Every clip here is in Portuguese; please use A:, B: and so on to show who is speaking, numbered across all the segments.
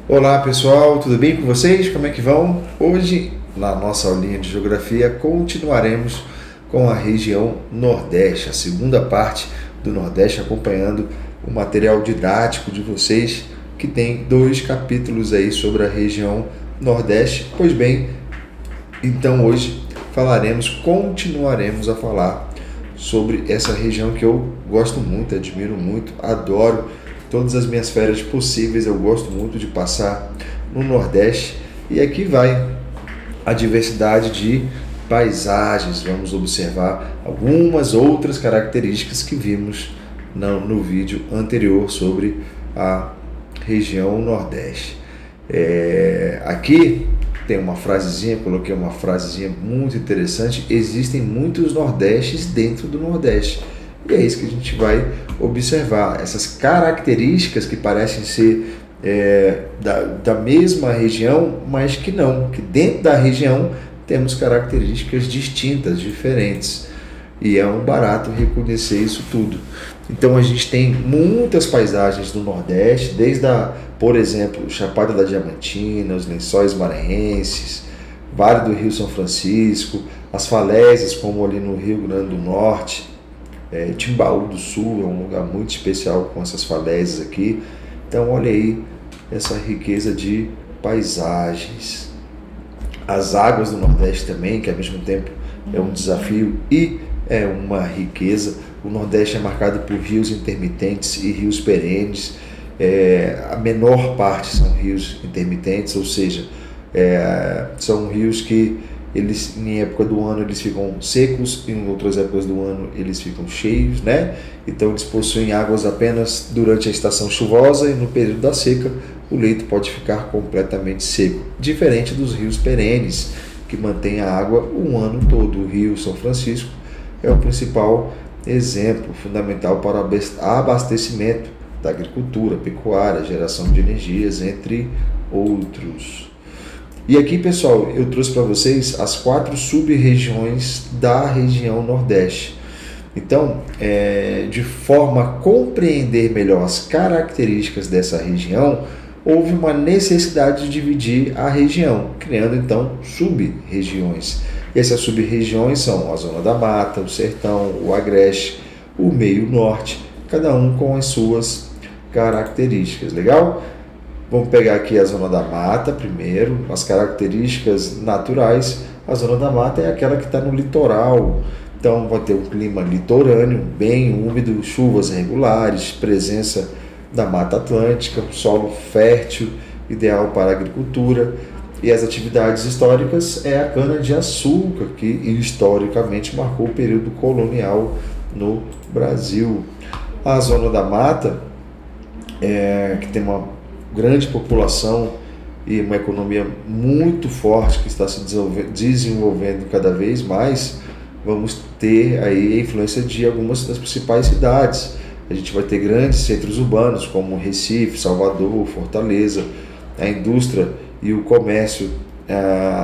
A: Olá pessoal, tudo bem com vocês? Como é que vão? Hoje, na nossa aulinha de geografia, continuaremos com a região Nordeste, a segunda parte do Nordeste, acompanhando o material didático de vocês, que tem 2 capítulos aí sobre a região Nordeste. Pois bem, então hoje continuaremos a falar sobre essa região que eu gosto muito, admiro muito, adoro. Todas as minhas férias possíveis eu gosto muito de passar no Nordeste. E aqui vai a diversidade de paisagens. Vamos observar algumas outras características que vimos no vídeo anterior sobre a região Nordeste. Aqui tem uma frasezinha, coloquei uma frasezinha muito interessante. Existem muitos Nordestes dentro do Nordeste. E é isso que a gente vai observar, essas características que parecem ser da mesma região, mas que não, que dentro da região temos características distintas, diferentes. E é um barato reconhecer isso tudo. Então a gente tem muitas paisagens do Nordeste, por exemplo, Chapada da Diamantina, os Lençóis Maranhenses, Vale do Rio São Francisco, as falésias como ali no Rio Grande do Norte. Timbaú do Sul é um lugar muito especial com essas falésias aqui. Então olha aí essa riqueza de paisagens. As águas do Nordeste também, que ao mesmo tempo é um desafio e é uma riqueza. O Nordeste é marcado por rios intermitentes e rios perenes. A menor parte são rios intermitentes, ou seja, são rios que eles, em época do ano, eles ficam secos, em outras épocas do ano eles ficam cheios, né? Então eles possuem águas apenas durante a estação chuvosa e no período da seca o leito pode ficar completamente seco, diferente dos rios perenes, que mantêm a água o ano todo. O Rio São Francisco é o principal exemplo fundamental para o abastecimento da agricultura, pecuária, geração de energias, entre outros. E aqui, pessoal, eu trouxe para vocês as 4 sub-regiões da região Nordeste. Então, de forma a compreender melhor as características dessa região, houve uma necessidade de dividir a região, criando então sub-regiões. E essas sub-regiões são a Zona da Mata, o Sertão, o Agreste, o Meio Norte, cada um com as suas características. Legal? Vamos pegar aqui a Zona da Mata primeiro, as características naturais. A Zona da Mata é aquela que está no litoral, então vai ter um clima litorâneo, bem úmido, chuvas regulares, presença da Mata Atlântica, solo fértil, ideal para a agricultura. E as atividades históricas é a cana-de-açúcar, que historicamente marcou o período colonial no Brasil. A Zona da Mata, que tem uma grande população e uma economia muito forte que está se desenvolvendo cada vez mais, vamos ter aí a influência de algumas das principais cidades. A gente vai ter grandes centros urbanos como Recife, Salvador, Fortaleza, a indústria e o comércio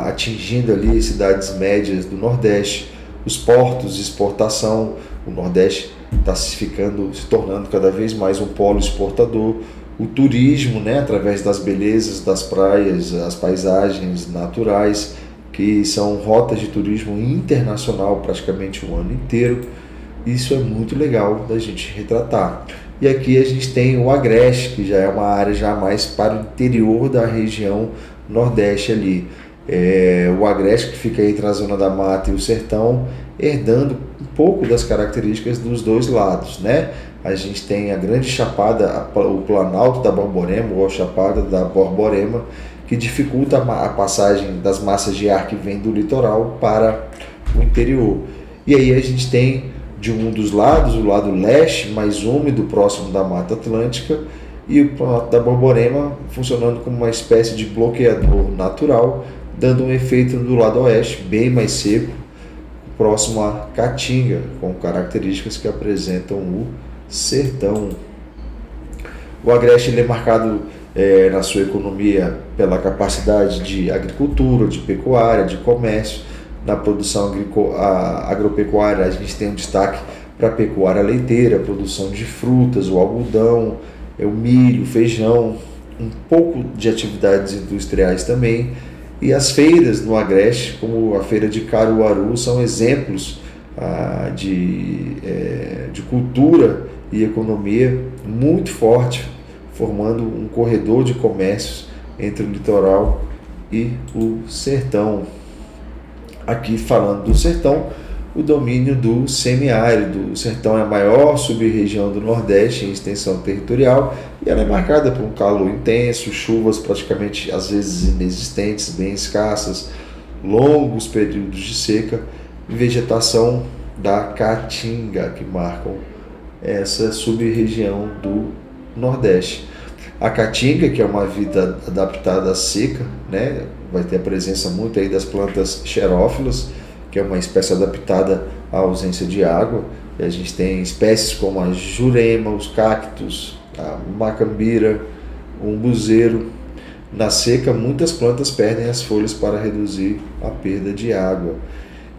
A: atingindo ali cidades médias do Nordeste, os portos de exportação. O Nordeste está se tornando cada vez mais um polo exportador. O turismo, né, através das belezas das praias, as paisagens naturais, que são rotas de turismo internacional praticamente o ano inteiro. Isso é muito legal da gente retratar. E aqui a gente tem o Agreste, que já é uma área já mais para o interior da região Nordeste ali. O Agreste, que fica entre a Zona da Mata e o Sertão, herdando um pouco das características dos dois lados, né? A gente tem a grande chapada, o Planalto da Borborema, ou a Chapada da Borborema, que dificulta a passagem das massas de ar que vem do litoral para o interior. E aí a gente tem de um dos lados, o lado leste, mais úmido, próximo da Mata Atlântica, e o Planalto da Borborema funcionando como uma espécie de bloqueador natural, dando um efeito do lado oeste, bem mais seco, próximo a Caatinga, com características que apresentam o sertão. O Agreste ele é marcado na sua economia pela capacidade de agricultura, de pecuária, de comércio. Na produção agropecuária a gente tem um destaque para a pecuária leiteira, a produção de frutas, o algodão, o milho, o feijão, um pouco de atividades industriais também, e as feiras no Agreste, como a feira de Caruaru, são exemplos de cultura e economia muito forte, formando um corredor de comércios entre o litoral e o sertão. Aqui falando do sertão, o domínio do semiárido. O sertão é a maior sub-região do Nordeste em extensão territorial e ela é marcada por um calor intenso, chuvas praticamente às vezes inexistentes, bem escassas, longos períodos de seca e vegetação da caatinga que marcam essa sub-região do Nordeste. A caatinga, que é uma vida adaptada à seca, né? Vai ter a presença muito aí das plantas xerófilas, que é uma espécie adaptada à ausência de água. E a gente tem espécies como a jurema, os cactos, a macambira, o umbuzeiro. Na seca, muitas plantas perdem as folhas para reduzir a perda de água.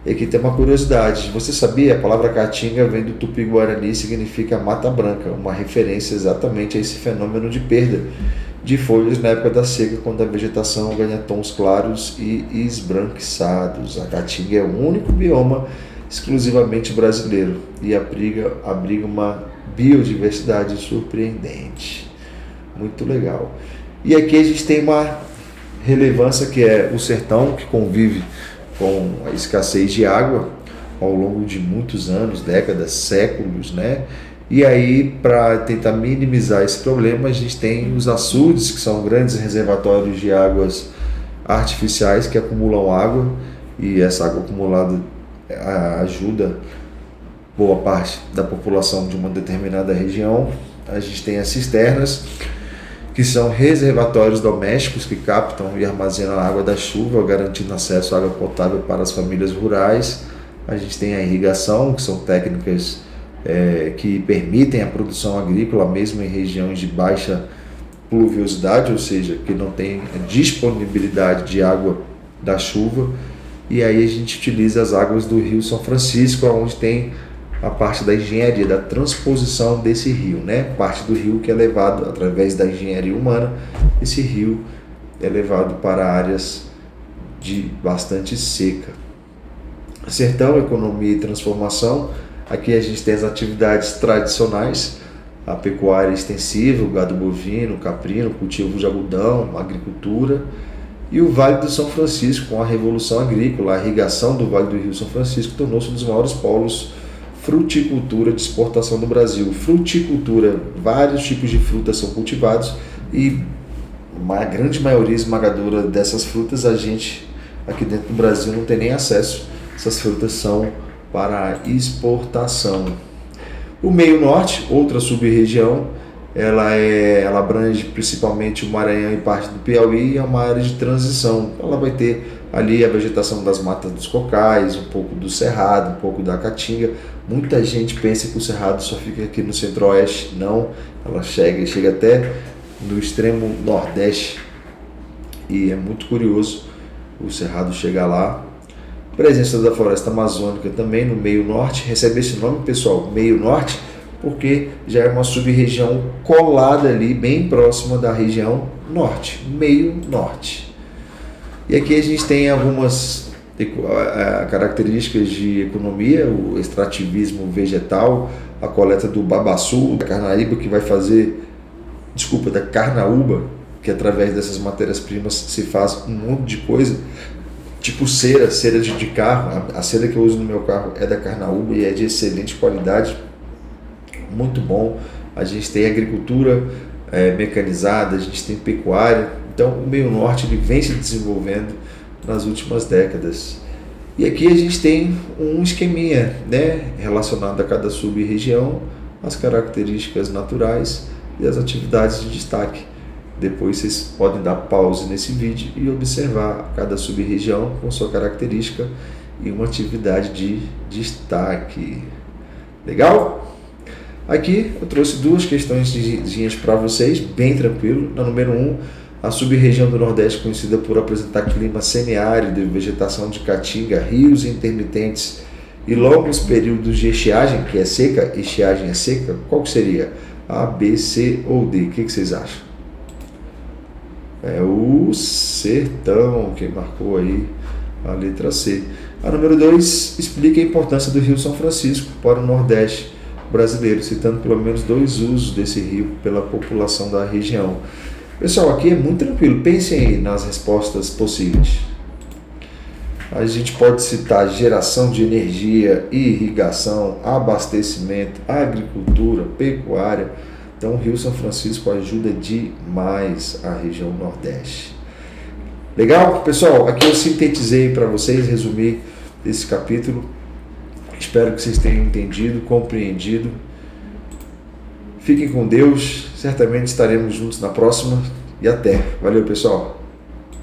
A: E aqui tem uma curiosidade, você sabia? A palavra caatinga vem do tupi-guarani e significa mata branca, uma referência exatamente a esse fenômeno de perda de folhas na época da seca, quando a vegetação ganha tons claros e esbranquiçados. A caatinga é o único bioma exclusivamente brasileiro e abriga uma biodiversidade surpreendente. Muito legal. E aqui a gente tem uma relevância que é o sertão, que convive com a escassez de água ao longo de muitos anos, décadas, séculos, né? E aí, para tentar minimizar esse problema, a gente tem os açudes, que são grandes reservatórios de águas artificiais que acumulam água, e essa água acumulada ajuda boa parte da população de uma determinada região. A gente tem as cisternas, que são reservatórios domésticos que captam e armazenam a água da chuva, garantindo acesso à água potável para as famílias rurais. A gente tem a irrigação, que são técnicas que permitem a produção agrícola mesmo em regiões de baixa pluviosidade, ou seja, que não tem disponibilidade de água da chuva. E aí a gente utiliza as águas do Rio São Francisco, onde tem a parte da engenharia, da transposição desse rio, né? Parte do rio que é levado através da engenharia humana, esse rio é levado para áreas de bastante seca. Sertão, economia e transformação. Aqui a gente tem as atividades tradicionais, a pecuária extensiva, o gado bovino, caprino, cultivo de algodão, agricultura. E o Vale do São Francisco, com a revolução agrícola, a irrigação do Vale do Rio São Francisco tornou-se um dos maiores polos fruticultura de exportação do Brasil. Fruticultura, vários tipos de frutas são cultivados e uma grande maioria esmagadora dessas frutas a gente aqui dentro do Brasil não tem nem acesso. Essas frutas são para exportação. O meio norte, outra sub-região, ela abrange principalmente o Maranhão e parte do Piauí, e é uma área de transição. Ela vai ter ali a vegetação das matas dos cocais, um pouco do cerrado, um pouco da caatinga. Muita gente pensa que o cerrado só fica aqui no centro-oeste. Não, ela chega até no extremo nordeste e é muito curioso o cerrado chegar lá. Presença da floresta amazônica também no meio norte, recebe esse nome, pessoal, meio norte, porque já é uma sub-região colada ali, bem próxima da região norte, meio norte. E aqui a gente tem algumas características de economia, o extrativismo vegetal, a coleta do babaçu, da carnaíba, que vai fazer, da carnaúba, que através dessas matérias-primas se faz um monte de coisa, tipo cera de carro. A cera que eu uso no meu carro é da carnaúba e é de excelente qualidade, muito bom. A gente tem agricultura mecanizada, a gente tem pecuária. Então o meio norte ele vem se desenvolvendo nas últimas décadas. E aqui a gente tem um esqueminha, né, relacionado a cada sub-região, as características naturais e as atividades de destaque. Depois vocês podem dar pause nesse vídeo e observar cada sub-região com sua característica e uma atividade de destaque. Legal? Aqui eu trouxe duas questões para vocês, bem tranquilo. Na número 1, a sub-região do Nordeste conhecida por apresentar clima semiárido e vegetação de caatinga, rios intermitentes e longos períodos de estiagem, que é seca, estiagem é seca. Qual que seria? A, B, C ou D? O que vocês acham? É o Sertão, quem marcou aí a letra C. A número 2 explica a importância do Rio São Francisco para o Nordeste brasileiro, citando pelo menos 2 usos desse rio pela população da região. Pessoal, aqui é muito tranquilo, pensem aí nas respostas possíveis. A gente pode citar geração de energia, irrigação, abastecimento, agricultura, pecuária. Então, o Rio São Francisco ajuda demais a região Nordeste. Legal? Pessoal, aqui eu sintetizei para vocês, resumi esse capítulo. Espero que vocês tenham entendido, compreendido. Fiquem com Deus, certamente estaremos juntos na próxima e até. Valeu, pessoal!